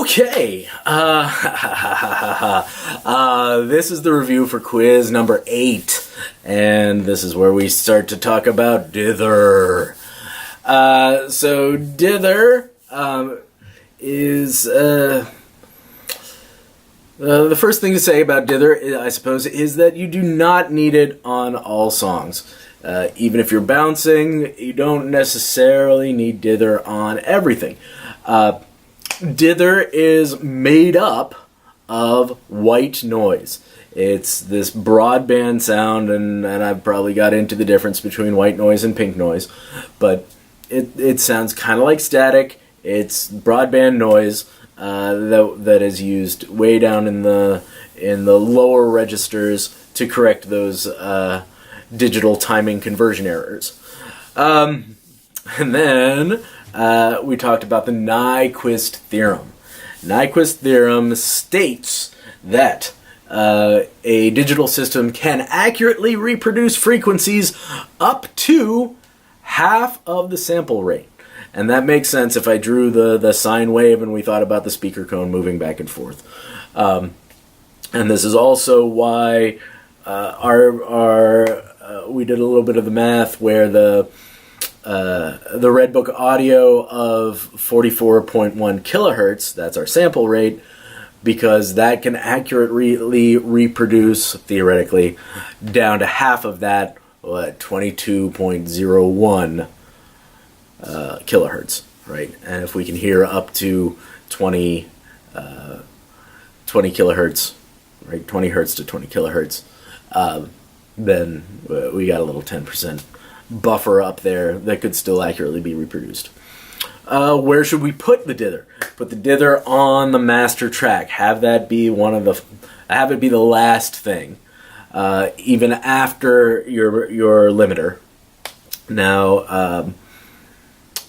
Okay, this is the review for quiz number 8, and this is where we start to talk about dither. So dither is the first thing to say about dither, I suppose, is that you do not need it on all songs. Even if you're bouncing, you don't necessarily need dither on everything. Dither is made up of white noise. It's this broadband sound, and I've probably got into the difference between white noise and pink noise, but it sounds kind of like static. It's broadband noise that is used way down in the lower registers to correct those digital timing conversion errors. And then we talked about the Nyquist theorem. Nyquist theorem states that a digital system can accurately reproduce frequencies up to half of the sample rate. And that makes sense if I drew the sine wave and we thought about the speaker cone moving back and forth. And this is also why we did a little bit of the math where the Redbook audio of 44.1 kilohertz, that's our sample rate, because that can accurately reproduce, theoretically, down to half of that, 22.01 kilohertz, right? And if we can hear up to 20 kilohertz, right, 20 hertz to 20 kilohertz, then we got a little 10% buffer up there that could still accurately be reproduced. Where should we put the dither? Put the dither on the master track. Have that be have it be the last thing, even after your limiter. Now,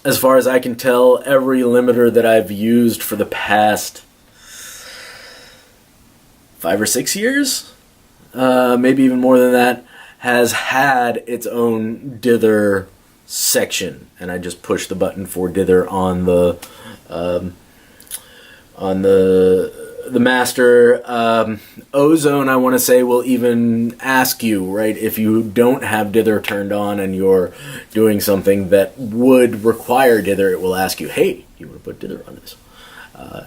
as far as I can tell, every limiter that I've used for the past 5 or 6 years, maybe even more than that, has had its own dither section, and I just push the button for dither on the master. Ozone, I want to say, will even ask you, right, if you don't have dither turned on and you're doing something that would require dither, it will ask you, hey, you want to put dither on this?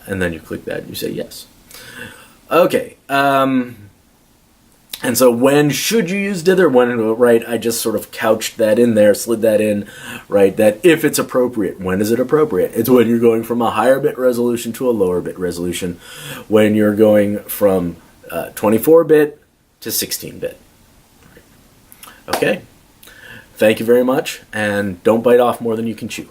And then you click that and you say yes. Okay. And so when should you use dither? Right, I just sort of couched that in there, slid that in, right, that if it's appropriate. When is it appropriate? It's when you're going from a higher bit resolution to a lower bit resolution, when you're going from 24-bit to 16-bit. Okay, thank you very much, and don't bite off more than you can chew.